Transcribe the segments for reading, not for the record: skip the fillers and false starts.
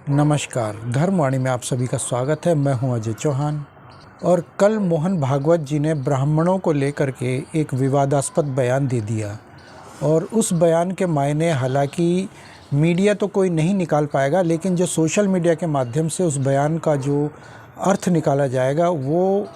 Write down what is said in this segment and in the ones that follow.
नमस्कार, धर्मवाणी में आप सभी का स्वागत है। मैं हूं अजय चौहान। और कल मोहन भागवत जी ने ब्राह्मणों को लेकर के एक विवादास्पद बयान दे दिया और उस बयान के मायने हालांकि मीडिया तो कोई नहीं निकाल पाएगा, लेकिन जो सोशल मीडिया के माध्यम से उस बयान का जो अर्थ निकाला जाएगा वो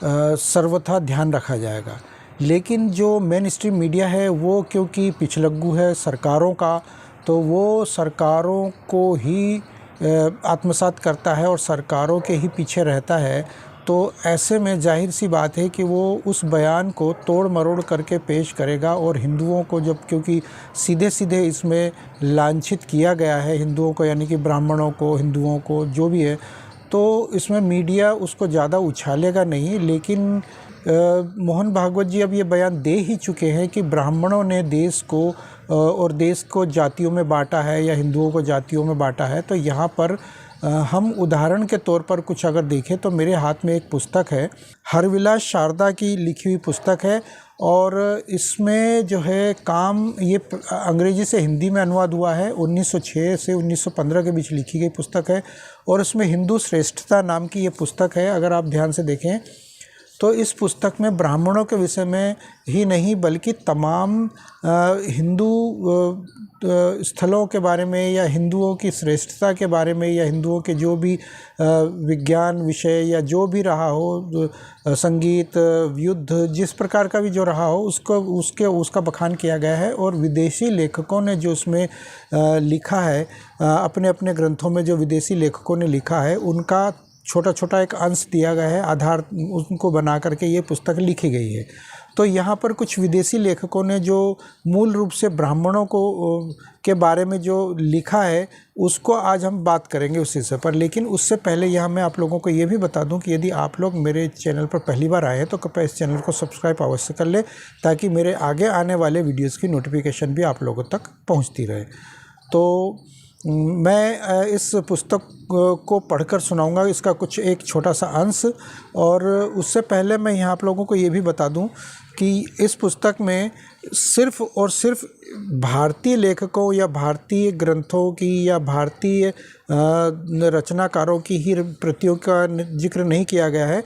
सर्वथा ध्यान रखा जाएगा। लेकिन जो मेन स्ट्रीम मीडिया है वो क्योंकि पिछलग्गू है सरकारों का, तो वो सरकारों को ही आत्मसात करता है और सरकारों के ही पीछे रहता है। तो ऐसे में जाहिर सी बात है कि वो उस बयान को तोड़ मरोड़ करके पेश करेगा और हिंदुओं को, जब क्योंकि सीधे सीधे इसमें लांछित किया गया है हिंदुओं को, यानी कि ब्राह्मणों को, हिंदुओं को, जो भी है, तो इसमें मीडिया उसको ज़्यादा उछालेगा नहीं। लेकिन मोहन भागवत जी अब ये बयान दे ही चुके हैं कि ब्राह्मणों ने देश को और देश को जातियों में बांटा है या हिंदुओं को जातियों में बांटा है। तो यहाँ पर हम उदाहरण के तौर पर कुछ अगर देखें तो मेरे हाथ में एक पुस्तक है, हरविलास शारदा की लिखी हुई पुस्तक है। और इसमें जो है काम ये अंग्रेजी से हिंदी में अनुवाद हुआ है। 1906 से 1915 के बीच लिखी गई पुस्तक है और इसमें हिंदू श्रेष्ठता नाम की ये पुस्तक है। अगर आप ध्यान से देखें तो इस पुस्तक में ब्राह्मणों के विषय में ही नहीं बल्कि तमाम हिंदू स्थलों के बारे में या हिंदुओं की श्रेष्ठता के बारे में या हिंदुओं के जो भी विज्ञान विषय या जो भी रहा हो, संगीत, युद्ध, जिस प्रकार का भी जो रहा हो उसका बखान किया गया है। और विदेशी लेखकों ने जो उसमें लिखा है, अपने अपने ग्रंथों में जो विदेशी लेखकों ने लिखा है उनका छोटा छोटा एक अंश दिया गया है, आधार उनको बना करके ये पुस्तक लिखी गई है। तो यहाँ पर कुछ विदेशी लेखकों ने जो मूल रूप से ब्राह्मणों को के बारे में जो लिखा है उसको आज हम बात करेंगे उस विषय पर। लेकिन उससे पहले यहाँ मैं आप लोगों को ये भी बता दूं कि यदि आप लोग मेरे चैनल पर पहली बार आए हैं तो कृपया इस चैनल को सब्सक्राइब अवश्य कर लें, ताकि मेरे आगे आने वाले वीडियोज़ की नोटिफिकेशन भी आप लोगों तक पहुँचती रहे। तो मैं इस पुस्तक को पढ़कर सुनाऊंगा, इसका कुछ एक छोटा सा अंश। और उससे पहले मैं यहाँ आप लोगों को ये भी बता दूं कि इस पुस्तक में सिर्फ़ और सिर्फ भारतीय लेखकों या भारतीय ग्रंथों की या भारतीय रचनाकारों की ही कृतियों का जिक्र नहीं किया गया है,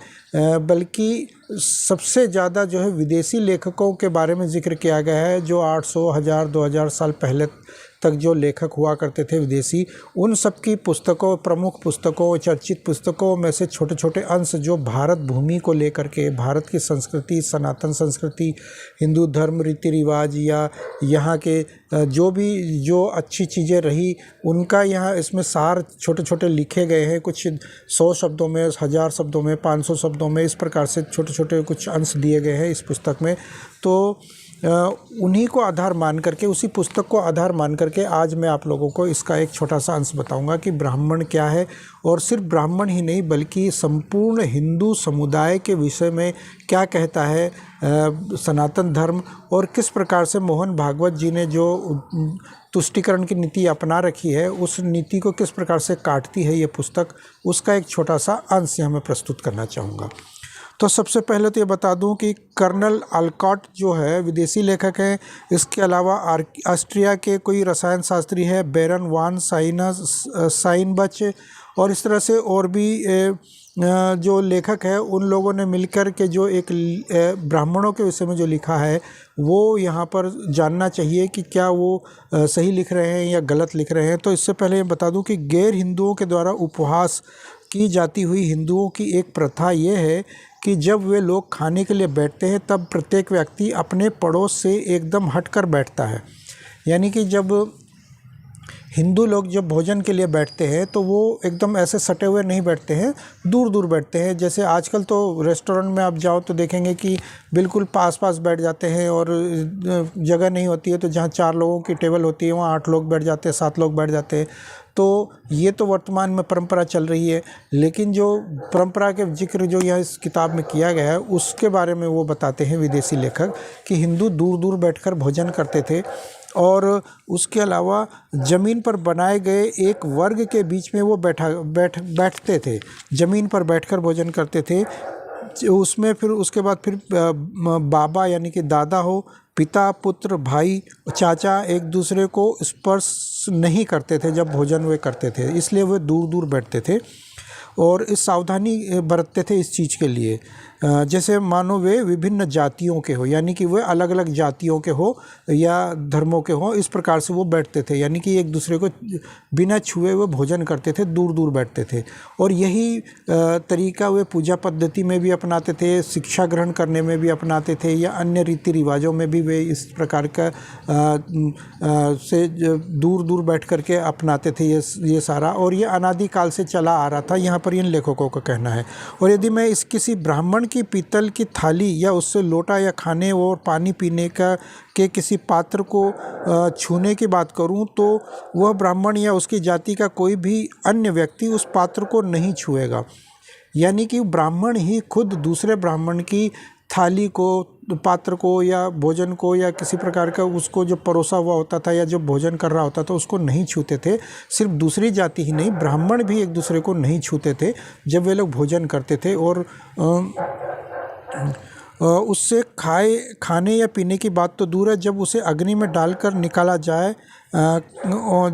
बल्कि सबसे ज़्यादा जो है विदेशी लेखकों के बारे में जिक्र किया गया है। जो 800, 1000, 2000 साल पहले तक जो लेखक हुआ करते थे विदेशी, उन सब की पुस्तकों, प्रमुख पुस्तकों, चर्चित पुस्तकों में से छोटे छोटे अंश जो भारत भूमि को लेकर के, भारत की संस्कृति, सनातन संस्कृति, हिंदू धर्म, रीति रिवाज या यहाँ के जो अच्छी चीज़ें रही उनका यहाँ इसमें सार छोटे छोटे लिखे गए हैं। कुछ 100 शब्दों में, 1000 शब्दों में, 500 शब्दों में, इस प्रकार से छोटे छोटे कुछ अंश दिए गए हैं इस पुस्तक में। तो उन्हीं को आधार मान करके, उसी पुस्तक को आधार मान करके आज मैं आप लोगों को इसका एक छोटा सा अंश बताऊंगा कि ब्राह्मण क्या है। और सिर्फ ब्राह्मण ही नहीं बल्कि संपूर्ण हिंदू समुदाय के विषय में क्या कहता है सनातन धर्म, और किस प्रकार से मोहन भागवत जी ने जो तुष्टीकरण की नीति अपना रखी है उस नीति को किस प्रकार से काटती है ये पुस्तक, उसका एक छोटा सा अंश यहाँ मैं प्रस्तुत करना चाहूँगा। तो सबसे पहले तो ये बता दूं कि कर्नल अल्कॉट जो है विदेशी लेखक हैं। इसके अलावा ऑस्ट्रिया के कोई रसायन शास्त्री है, बेरन वान साइनबच, और इस तरह से और भी जो लेखक है उन लोगों ने मिलकर के जो एक ब्राह्मणों के विषय में जो लिखा है वो यहाँ पर जानना चाहिए कि क्या वो सही लिख रहे हैं या गलत लिख रहे हैं। तो इससे पहले ये बता दूं कि गैर हिंदुओं के द्वारा उपहास की जाती हुई हिंदुओं की एक प्रथा ये है कि जब वे लोग खाने के लिए बैठते हैं तब प्रत्येक व्यक्ति अपने पड़ोस से एकदम हटकर बैठता है। यानी कि जब हिंदू लोग जब भोजन के लिए बैठते हैं तो वो एकदम ऐसे सटे हुए नहीं बैठते हैं, दूर दूर बैठते हैं। जैसे आजकल तो रेस्टोरेंट में आप जाओ तो देखेंगे कि बिल्कुल पास पास बैठ जाते हैं और जगह नहीं होती है तो जहाँ 4 लोगों की टेबल होती है वहाँ 8 लोग बैठ जाते हैं, 7 लोग बैठ जाते हैं। तो ये तो वर्तमान में परंपरा चल रही है, लेकिन जो परंपरा के जिक्र जो यह इस किताब में किया गया है उसके बारे में वो बताते हैं विदेशी लेखक कि हिंदू दूर दूर बैठकर भोजन करते थे और उसके अलावा ज़मीन पर बनाए गए एक वर्ग के बीच में वो बैठते थे, ज़मीन पर बैठकर भोजन करते थे। उसमें फिर उसके बाद फिर बाबा यानी कि दादा हो पिता, पुत्र, भाई, चाचा एक दूसरे को स्पर्श नहीं करते थे जब भोजन वे करते थे, इसलिए वे दूर दूर बैठते थे और इस सावधानी बरतते थे इस चीज़ के लिए। जैसे मानो वे विभिन्न जातियों के हो, यानी कि वे अलग अलग जातियों के हो या धर्मों के हो, इस प्रकार से वो बैठते थे, यानी कि एक दूसरे को बिना छुए हुए भोजन करते थे, दूर दूर बैठते थे। और यही तरीका वे पूजा पद्धति में भी अपनाते थे, शिक्षा ग्रहण करने में भी अपनाते थे, या अन्य रीति रिवाजों में भी वे इस प्रकार का से दूर दूर बैठ करके अपनाते थे ये सारा। और ये अनादिकाल से चला आ रहा था, यहाँ पर इन लेखकों का कहना है। और यदि मैं इस किसी ब्राह्मण की पीतल की थाली या उससे लोटा या खाने और पानी पीने के किसी पात्र को छूने की बात करूं, तो वह ब्राह्मण या उसकी जाति का कोई भी अन्य व्यक्ति उस पात्र को नहीं छुएगा। यानी कि ब्राह्मण ही खुद दूसरे ब्राह्मण की थाली को, पात्र को या भोजन को या किसी प्रकार का उसको जो परोसा हुआ होता था या जो भोजन कर रहा होता था उसको नहीं छूते थे। सिर्फ दूसरी जाति ही नहीं, ब्राह्मण भी एक दूसरे को नहीं छूते थे जब वे लोग भोजन करते थे। और उससे खाने या पीने की बात तो दूर है, जब उसे अग्नि में डालकर निकाला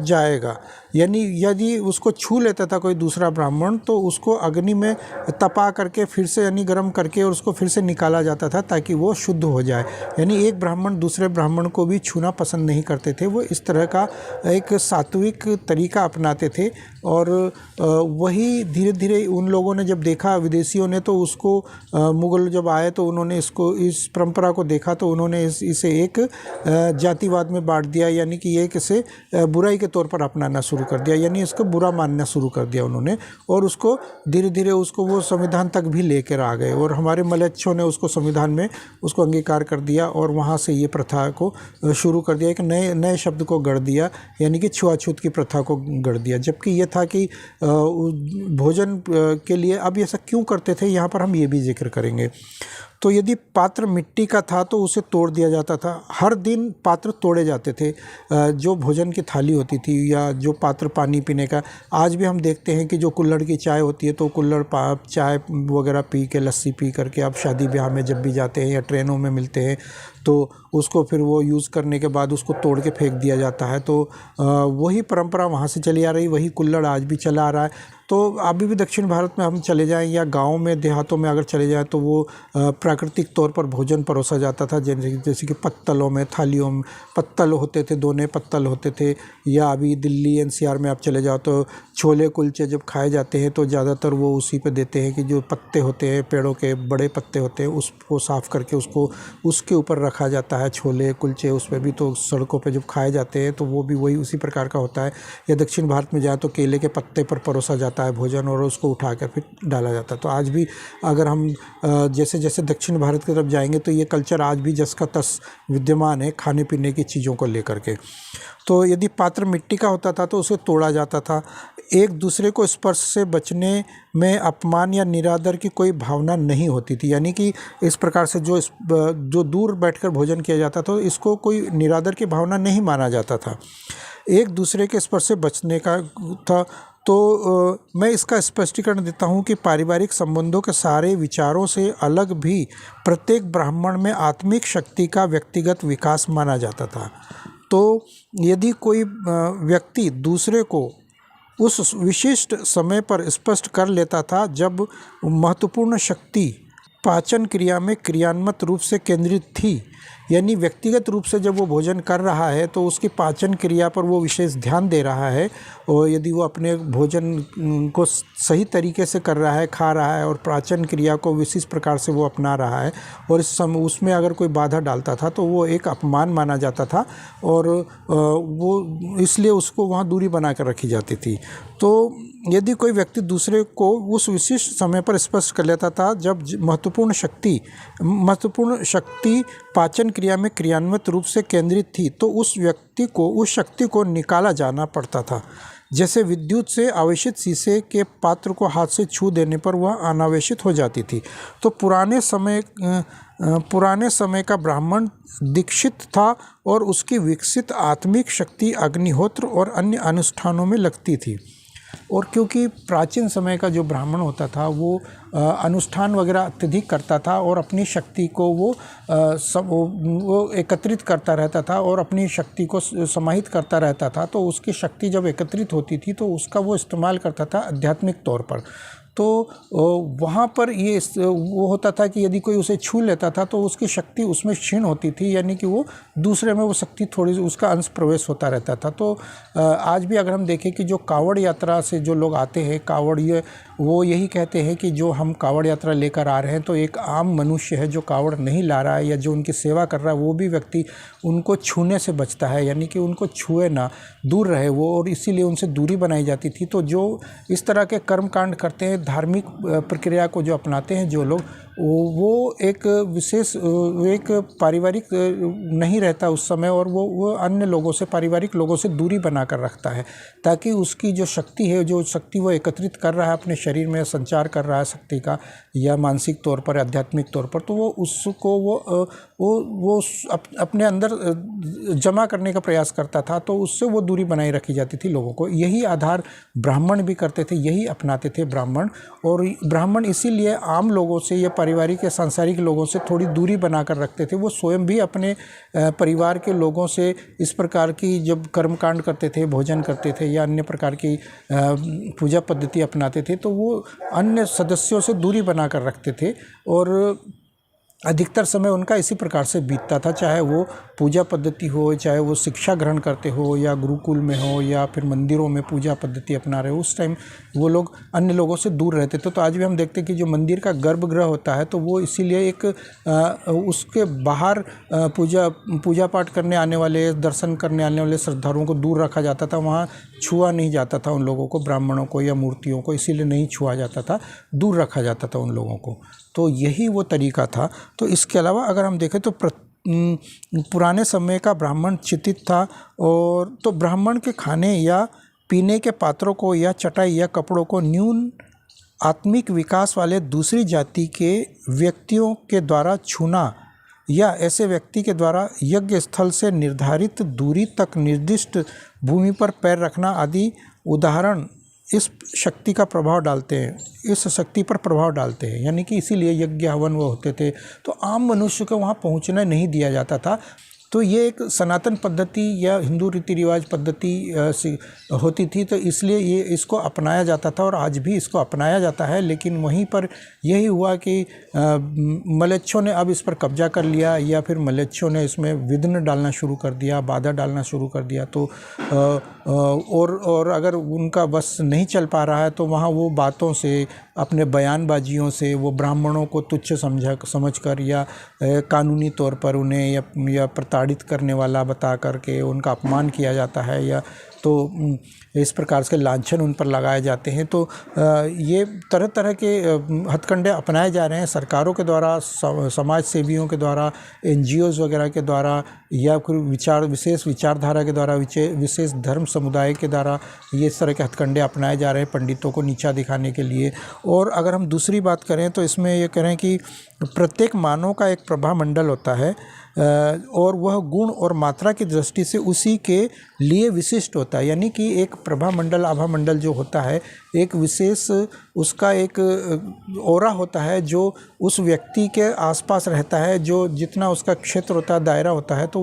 जाएगा, यानी यदि उसको छू लेता था कोई दूसरा ब्राह्मण तो उसको अग्नि में तपा करके फिर से, यानी गर्म करके, और उसको फिर से निकाला जाता था ताकि वो शुद्ध हो जाए। यानी एक ब्राह्मण दूसरे ब्राह्मण को भी छूना पसंद नहीं करते थे, वो इस तरह का एक सात्विक तरीका अपनाते थे। और वही धीरे धीरे उन लोगों ने जब देखा, विदेशियों ने, तो उसको मुग़ल जब आए तो उन्होंने इस परंपरा को देखा तो उन्होंने इसे एक जातिवाद में बांट दिया, यानी कि एक इसे बुराई के तौर पर अपनाना शुरू कर दिया, यानी इसको बुरा मानना शुरू कर दिया उन्होंने। और उसको धीरे धीरे उसको वो संविधान तक भी लेकर आ गए, और हमारे मलयाच्छों ने उसको संविधान में उसको अंगीकार कर दिया, और वहाँ से ये प्रथा को शुरू कर दिया, एक नए शब्द को गढ़ दिया, यानी कि छुआछूत की प्रथा को गढ़ दिया। जबकि ये था कि भोजन के लिए अब ये सब क्यों करते थे, यहाँ पर हम ये भी जिक्र करेंगे। तो यदि पात्र मिट्टी का था तो उसे तोड़ दिया जाता था। हर दिन पात्र तोड़े जाते थे, जो भोजन की थाली होती थी या जो पात्र पानी पीने का। आज भी हम देखते हैं कि जो कुल्हड़ की चाय होती है तो कुल्हड़ चाय वगैरह पी के, लस्सी पी करके आप शादी ब्याह में जब भी जाते हैं या ट्रेनों में मिलते हैं तो उसको फिर वो यूज़ करने के बाद उसको तोड़ के फेंक दिया जाता है। तो वही परंपरा वहाँ से चली आ रही, वही कुल्हड़ आज भी चला आ रहा है। तो अभी भी दक्षिण भारत में हम चले जाएं या गांव में, देहातों में अगर चले जाएं तो वो प्राकृतिक तौर पर भोजन परोसा जाता था, जैसे कि पत्तलों में, थालियों में पत्तल होते थे, दोने पत्तल होते थे। या अभी दिल्ली एनसीआर में आप चले जाओ तो छोले कुलचे जब खाए जाते हैं तो ज़्यादातर वो उसी पे देते हैं कि जो पत्ते होते हैं, पेड़ों के बड़े पत्ते होते हैं, उसको साफ़ करके उसको उसके ऊपर रखा जाता है। छोले कुलचे उस पर भी तो सड़कों पे जब खाए जाते हैं तो वो भी वही उसी प्रकार का होता है। या दक्षिण भारत में जाए तो केले के पत्ते पर परोसा जाता है भोजन और उसको उठाकर फिर डाला जाता है। तो आज भी अगर हम जैसे जैसे दक्षिण भारत की तरफ जाएंगे तो ये कल्चर आज भी जस का तस विद्यमान है खाने पीने की चीज़ों को लेकर के। तो यदि पात्र मिट्टी का होता था तो उसे तोड़ा जाता था। एक दूसरे को स्पर्श से बचने में अपमान या निरादर की कोई भावना नहीं होती थी, यानी कि इस प्रकार से जो दूर बैठकर भोजन किया जाता था इसको कोई निरादर की भावना नहीं माना जाता था। एक दूसरे के स्पर्श से बचने का था। तो मैं इसका स्पष्टीकरण देता हूँ कि पारिवारिक संबंधों के सारे विचारों से अलग भी प्रत्येक ब्राह्मण में आत्मिक शक्ति का व्यक्तिगत विकास माना जाता था। तो यदि कोई व्यक्ति दूसरे को उस विशिष्ट समय पर स्पष्ट कर लेता था जब महत्वपूर्ण शक्ति पाचन क्रिया में क्रियान्वित रूप से केंद्रित थी, यानी व्यक्तिगत रूप से जब वो भोजन कर रहा है तो उसकी पाचन क्रिया पर वो विशेष ध्यान दे रहा है, और यदि वो अपने भोजन को सही तरीके से कर रहा है, खा रहा है और पाचन क्रिया को विशिष्ट प्रकार से वो अपना रहा है, और इस समय उसमें अगर कोई बाधा डालता था तो वो एक अपमान माना जाता था, और वो इसलिए उसको वहाँ दूरी बना कर रखी जाती थी। तो यदि कोई व्यक्ति दूसरे को उस विशिष्ट समय पर स्पर्श कर लेता था जब महत्वपूर्ण शक्ति पाचन क्रिया में क्रियान्वित रूप से केंद्रित थी, तो उस शक्ति को निकाला जाना पड़ता था। जैसे विद्युत से आवेशित शीशे के पात्र को हाथ से छू देने पर वह अनावेशित हो जाती थी। तो पुराने समय का ब्राह्मण दीक्षित था और उसकी विकसित आत्मिक शक्ति अग्निहोत्र और अन्य अनुष्ठानों में लगती थी। और क्योंकि प्राचीन समय का जो ब्राह्मण होता था वो अनुष्ठान वगैरह अत्यधिक करता था और अपनी शक्ति को वो एकत्रित करता रहता था और अपनी शक्ति को समाहित करता रहता था। तो उसकी शक्ति जब एकत्रित होती थी तो उसका वो इस्तेमाल करता था आध्यात्मिक तौर पर। तो वहाँ पर वो होता था कि यदि कोई उसे छू लेता था तो उसकी शक्ति उसमें क्षीण होती थी, यानी कि वो दूसरे में वो शक्ति थोड़ी उसका अंश प्रवेश होता रहता था। तो आज भी अगर हम देखें कि जो कावड़ यात्रा से जो लोग आते हैं, वो यही कहते हैं कि जो हम कावड़ यात्रा लेकर आ रहे हैं तो एक आम मनुष्य है जो कावड़ नहीं ला रहा है या जो उनकी सेवा कर रहा है वो भी व्यक्ति उनको छूने से बचता है, यानी कि उनको छुए ना, दूर रहे वो, और इसीलिए उनसे दूरी बनाई जाती थी। तो जो इस तरह के कर्मकांड करते हैं, धार्मिक प्रक्रिया को जो अपनाते हैं जो लोग, वो एक विशेष एक पारिवारिक नहीं रहता उस समय, और वो अन्य लोगों से, पारिवारिक लोगों से दूरी बनाकर रखता है ताकि उसकी जो शक्ति है, जो शक्ति वो एकत्रित कर रहा है अपने शरीर में, संचार कर रहा है शक्ति का, या मानसिक तौर पर, आध्यात्मिक तौर पर, तो वो उसको वो अपने अंदर जमा करने का प्रयास करता था। तो उससे वो दूरी बनाई रखी जाती थी लोगों को। यही आधार ब्राह्मण भी करते थे, यही अपनाते थे ब्राह्मण। और ब्राह्मण इसीलिए आम लोगों से या पारिवारिक या सांसारिक लोगों से थोड़ी दूरी बनाकर रखते थे। वो स्वयं भी अपने परिवार के लोगों से इस प्रकार की जब कर्मकांड करते थे, भोजन करते थे या अन्य प्रकार की पूजा पद्धति अपनाते थे, तो वो अन्य सदस्यों से दूरी बनाकर रखते थे और अधिकतर समय उनका इसी प्रकार से बीतता था, चाहे वो पूजा पद्धति हो, चाहे वो शिक्षा ग्रहण करते हो या गुरुकुल में हो या फिर मंदिरों में पूजा पद्धति अपना रहे हो। उस टाइम वो लोग अन्य लोगों से दूर रहते थे। तो आज भी हम देखते हैं कि जो मंदिर का गर्भगृह होता है तो वो इसीलिए एक उसके बाहर पूजा पाठ करने आने वाले, दर्शन करने आने वाले श्रद्धालुओं को दूर रखा जाता था। वहाँ छुआ नहीं जाता था उन लोगों को, ब्राह्मणों को या मूर्तियों को, इसीलिए नहीं छुआ जाता था, दूर रखा जाता था उन लोगों को। तो यही वो तरीका था। तो इसके अलावा अगर हम देखें तो पुराने समय का ब्राह्मण चितित था, और तो ब्राह्मण के खाने या पीने के पात्रों को या चटाई या कपड़ों को न्यून आत्मिक विकास वाले दूसरी जाति के व्यक्तियों के द्वारा छूना या ऐसे व्यक्ति के द्वारा यज्ञ स्थल से निर्धारित दूरी तक निर्दिष्ट भूमि पर पैर रखना आदि उदाहरण इस शक्ति का प्रभाव डालते हैं, इस शक्ति पर प्रभाव डालते हैं। यानी कि इसीलिए यज्ञ हवन वो होते थे। तो आम मनुष्य को वहाँ पहुँचना नहीं दिया जाता था। तो ये एक सनातन पद्धति या हिंदू रीति रिवाज पद्धति होती थी, तो इसलिए ये इसको अपनाया जाता था और आज भी इसको अपनाया जाता है। लेकिन वहीं पर यही हुआ कि मलेच्छों ने अब इस पर कब्जा कर लिया, या फिर मलेच्छों ने इसमें विघ्न डालना शुरू कर दिया, बाधा डालना शुरू कर दिया। तो और अगर उनका बस नहीं चल पा रहा है तो वहाँ वो बातों से, अपने बयानबाजियों से वो ब्राह्मणों को तुच्छ समझकर या कानूनी तौर पर उन्हें या प्रताड़ित करने वाला बता करके उनका अपमान किया जाता है, या तो इस प्रकार से लांछन उन पर लगाए जाते हैं। तो ये तरह तरह के हथकंडे अपनाए जा रहे हैं सरकारों के द्वारा, समाज सेवियों के द्वारा, NGOs वगैरह के द्वारा, या फिर विशेष विचारधारा के द्वारा, विशेष धर्म समुदाय के द्वारा ये इस तरह के हथकंडे अपनाए जा रहे हैं पंडितों को नीचा दिखाने के लिए। और अगर हम दूसरी बात करें तो इसमें ये करें कि प्रत्येक मानव का एक प्रभा मंडल होता है, और वह गुण और मात्रा की दृष्टि से उसी के लिए विशिष्ट होता है। यानी कि एक प्रभा मंडल, आभा मंडल जो होता है, एक विशेष उसका एक ऑरा होता है जो उस व्यक्ति के आसपास रहता है, जो जितना उसका क्षेत्र होता है, दायरा होता है, तो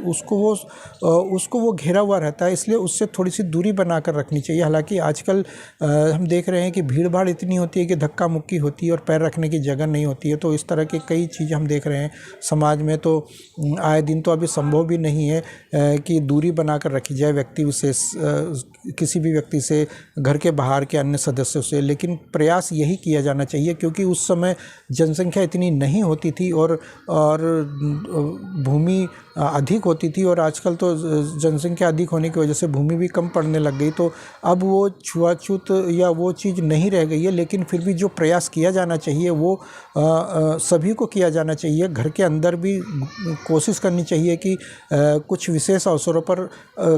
उसको वो घेरा हुआ रहता है। इसलिए उससे थोड़ी सी दूरी बनाकर रखनी चाहिए। हालांकि आजकल हम देख रहे हैं कि भीड़ भाड़ इतनी होती है कि धक्का मुक्की होती है और पैर रखने की जगह नहीं होती है। तो इस तरह की कई चीज़ें हम देख रहे हैं समाज में। तो आए दिन तो अभी संभव भी नहीं है कि दूरी बनाकर रखी जाए व्यक्ति विशेष, किसी भी व्यक्ति से, घर के बाहर के अन्य सदस्यों से। लेकिन प्रयास यही किया जाना चाहिए, क्योंकि उस समय जनसंख्या इतनी नहीं होती थी और भूमि अधिक होती थी, और आजकल तो जनसंख्या अधिक होने की वजह से भूमि भी कम पड़ने लग गई। तो अब वो छुआछूत या वो चीज़ नहीं रह गई है। लेकिन फिर भी जो प्रयास किया जाना चाहिए वो सभी को किया जाना चाहिए। घर के अंदर भी कोशिश करनी चाहिए कि कुछ विशेष अवसरों पर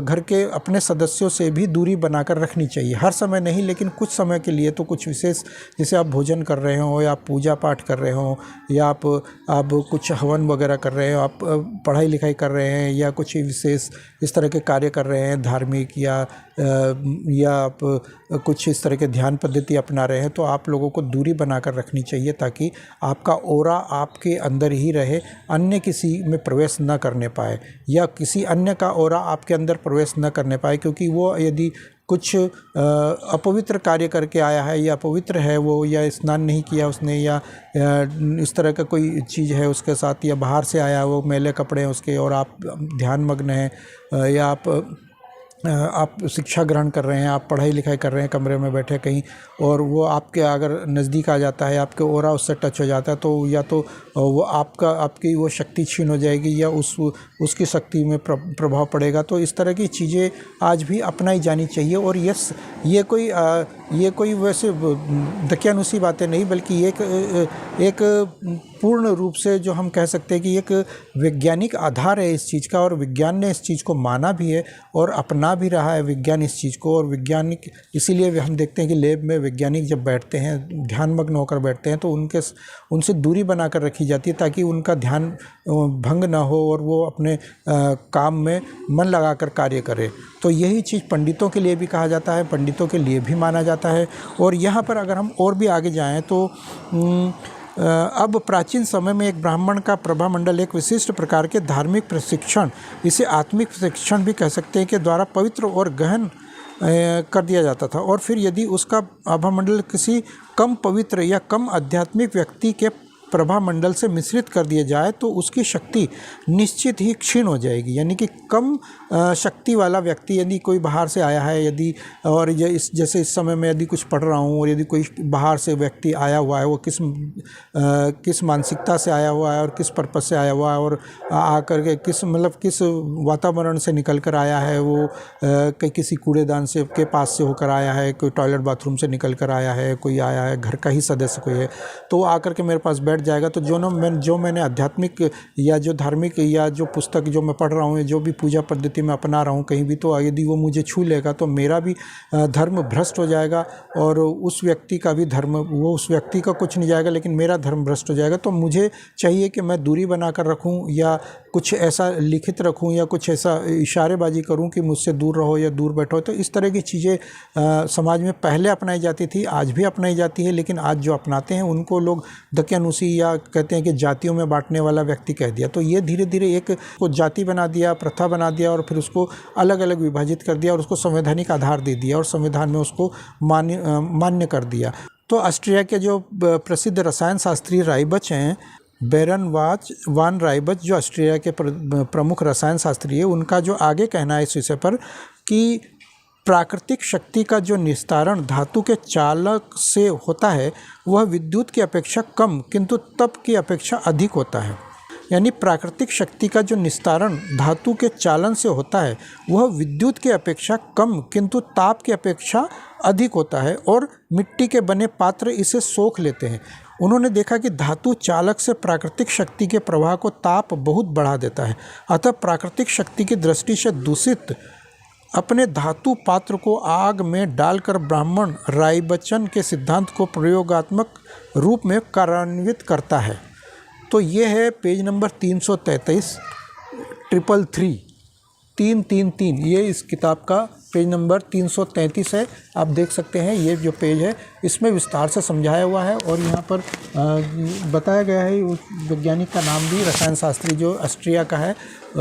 घर के अपने सदस्यों से भी दूरी बनाकर रखनी चाहिए। हर समय नहीं, लेकिन कुछ समय के लिए तो कुछ विशेष, जैसे आप भोजन कर रहे हो या आप पूजा पाठ कर रहे हो या आप कुछ हवन वगैरह कर रहे हो, आप पढ़ाई लिखाई कर रहे हैं या कुछ विशेष इस तरह के कार्य कर रहे हैं धार्मिक, या या आप कुछ इस तरह के ध्यान पद्धति अपना रहे हैं, तो आप लोगों को दूरी बनाकर रखनी चाहिए ताकि आपका ऑरा आपके अंदर ही रहे, अन्य किसी में प्रवेश न करने पाए या किसी अन्य का ऑरा आपके अंदर प्रवेश न करने पाए। क्योंकि वो यदि कुछ अपवित्र कार्य करके आया है या अपवित्र है वो, या स्नान नहीं किया उसने, या इस तरह का कोई चीज़ है उसके साथ, या बाहर से आया वो मैले कपड़े हैं उसके और आप ध्यान मग्न हैं, या आप शिक्षा ग्रहण कर रहे हैं, आप पढ़ाई लिखाई कर रहे हैं कमरे में बैठे कहीं, और वो आपके अगर नज़दीक आ जाता है, आपके ऑरा उससे टच हो जाता है, तो या तो वो आपकी वो शक्ति छीन हो जाएगी या उसकी शक्ति में प्रभाव पड़ेगा। तो इस तरह की चीज़ें आज भी अपनाई जानी चाहिए। और ये कोई वैसे दकियानुसी बातें नहीं, बल्कि एक पूर्ण रूप से जो हम कह सकते हैं कि एक वैज्ञानिक आधार है इस चीज़ का, और विज्ञान ने इस चीज़ को माना भी है और अपना भी रहा है विज्ञान इस चीज़ को। और वैज्ञानिक इसीलिए हम देखते हैं कि लैब में वैज्ञानिक जब बैठते हैं, ध्यानमग्न होकर बैठते हैं, तो उनसे दूरी बनाकर रखी जाती है ताकि उनका ध्यान भंग ना हो और वो अपने काम में मन लगाकर कार्य करें। तो यही चीज़ पंडितों के लिए भी कहा जाता है, पंडितों के लिए भी माना जाता है। और यहाँ पर अगर हम और भी आगे जाएँ तो अब प्राचीन समय में एक ब्राह्मण का प्रभामंडल एक विशिष्ट प्रकार के धार्मिक प्रशिक्षण, इसे आत्मिक प्रशिक्षण भी कह सकते हैं, के द्वारा पवित्र और गहन कर दिया जाता था। और फिर यदि उसका आभामंडल किसी कम पवित्र या कम आध्यात्मिक व्यक्ति के प्रभामंडल से मिश्रित कर दिया जाए तो उसकी शक्ति निश्चित ही क्षीण हो जाएगी। यानी कि कम शक्ति वाला व्यक्ति यदि कोई बाहर से आया है, यदि और जैसे इस समय में यदि कुछ पढ़ रहा हूँ और यदि कोई बाहर से व्यक्ति आया हुआ है, वो किस मानसिकता से आया हुआ है और किस पर्पस से आया हुआ है, और आकर के किस वातावरण से निकल कर आया है, वो किसी कूड़ेदान से के पास से होकर आया है, कोई टॉयलेट बाथरूम से निकल कर आया है, कोई आया है घर का ही सदस्य कोई है, तो आकर के मेरे पास जाएगा। तो जो मैंने आध्यात्मिक या जो धार्मिक या जो पुस्तक जो मैं पढ़ रहा हूँ, जो भी पूजा पद्धति में अपना रहा हूँ कहीं भी, तो यदि वो मुझे छू लेगा तो मेरा भी धर्म भ्रष्ट हो जाएगा और उस व्यक्ति का भी धर्म, वो उस व्यक्ति का कुछ नहीं जाएगा लेकिन मेरा धर्म भ्रष्ट हो जाएगा। तो मुझे चाहिए कि मैं दूरी बनाकर रखूँ या कुछ ऐसा लिखित रखूँ या कुछ ऐसा इशारेबाजी करूँ कि मुझसे दूर रहो या दूर बैठो। तो इस तरह की चीज़ें समाज में पहले अपनाई जाती थी, आज भी अपनाई जाती है, लेकिन आज जो अपनाते हैं उनको लोग दकियानुसी या कहते हैं कि जातियों में बांटने वाला व्यक्ति कह दिया। तो ये धीरे धीरे एक को जाति बना दिया, प्रथा बना दिया और फिर उसको अलग अलग विभाजित कर दिया और उसको संवैधानिक आधार दे दिया और संविधान में उसको मान्य कर दिया। तो ऑस्ट्रिया के जो प्रसिद्ध रसायन शास्त्री राइबच हैं, बेरन वान राइबच, जो ऑस्ट्रिया के प्रमुख रसायन शास्त्री है, उनका जो आगे कहना है इस विषय पर कि प्राकृतिक शक्ति का जो निस्तारण धातु के चालक से होता है वह विद्युत की अपेक्षा कम किंतु तप की अपेक्षा अधिक होता है। यानी प्राकृतिक शक्ति का जो निस्तारण धातु के चालन से होता है वह विद्युत की अपेक्षा कम किंतु ताप की अपेक्षा अधिक होता है और मिट्टी के बने पात्र इसे सोख लेते हैं। उन्होंने देखा कि धातु चालक से प्राकृतिक शक्ति के प्रवाह को ताप बहुत बढ़ा देता है। अतः प्राकृतिक शक्ति की दृष्टि से दूषित अपने धातु पात्र को आग में डालकर ब्राह्मण राइबचन के सिद्धांत को प्रयोगात्मक रूप में कार्यान्वित करता है। तो ये है पेज नंबर 333 333 ये इस किताब का पेज नंबर 333 है। आप देख सकते हैं ये जो पेज है इसमें विस्तार से समझाया हुआ है और यहाँ पर बताया गया है उस वैज्ञानिक का नाम भी, रसायन शास्त्री जो ऑस्ट्रिया का है।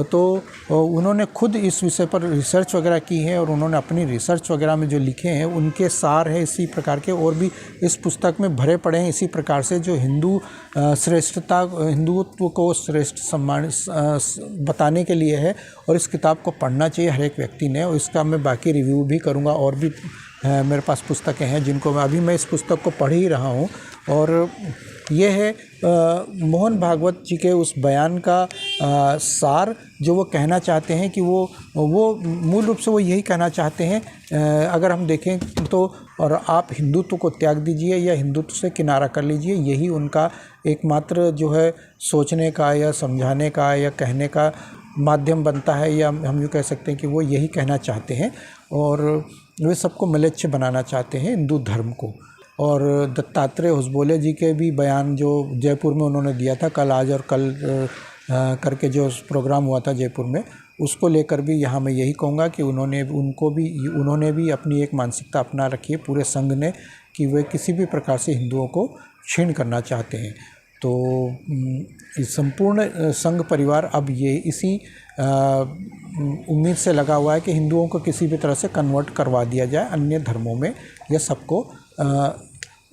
तो उन्होंने खुद इस विषय पर रिसर्च वगैरह की है और उन्होंने अपनी रिसर्च वगैरह में जो लिखे हैं उनके सार है इसी प्रकार के, और भी इस पुस्तक में भरे पड़े हैं इसी प्रकार से, जो हिंदुत्व को श्रेष्ठ सम्मान बताने के लिए है। और इस किताब को पढ़ना चाहिए हर एक व्यक्ति ने, और इसका मैं बाकी रिव्यू भी करूँगा। और भी मेरे पास पुस्तकें हैं जिनको मैं इस पुस्तक को पढ़ ही रहा हूँ। और ये है मोहन भागवत जी के उस बयान का सार, जो वो कहना चाहते हैं कि वो मूल रूप से वो यही कहना चाहते हैं, अगर हम देखें तो, और आप हिंदुत्व को त्याग दीजिए या हिंदुत्व से किनारा कर लीजिए, यही उनका एकमात्र जो है सोचने का या समझाने का या कहने का माध्यम बनता है, या हम यूँ कह सकते हैं कि वो यही कहना चाहते हैं। और वे सबको म्लेच्छ बनाना चाहते हैं हिंदू धर्म को। और दत्तात्रेय होसबोले जी के भी बयान जो जयपुर में उन्होंने दिया था, कल आज और कल करके जो प्रोग्राम हुआ था जयपुर में, उसको लेकर भी यहाँ मैं यही कहूँगा कि उन्होंने भी अपनी एक मानसिकता अपना रखी है पूरे संघ ने कि वे किसी भी प्रकार से हिंदुओं को क्षीण करना चाहते हैं। तो इस संपूर्ण संघ परिवार अब ये इसी उम्मीद से लगा हुआ है कि हिंदुओं को किसी भी तरह से कन्वर्ट करवा दिया जाए अन्य धर्मों में, या सबको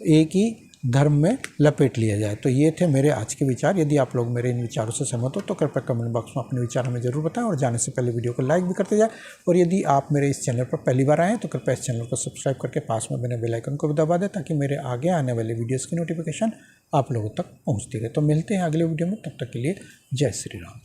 एक ही धर्म में लपेट लिया जाए। तो ये थे मेरे आज के विचार। यदि आप लोग मेरे इन विचारों से सहमत हो तो कृपया कमेंट बॉक्स में अपने विचार हमें ज़रूर बताएं और जाने से पहले वीडियो को लाइक भी करते जाएं। और यदि आप मेरे इस चैनल पर पहली बार आए हैं तो कृपया इस चैनल को सब्सक्राइब करके पास में बने बेल आइकन को भी दबा दें ताकि मेरे आगे आने वाले वीडियोज़ की नोटिफिकेशन आप लोगों तक पहुँचती रहे। तो मिलते हैं अगले वीडियो में, तब तक के लिए जय श्री राम।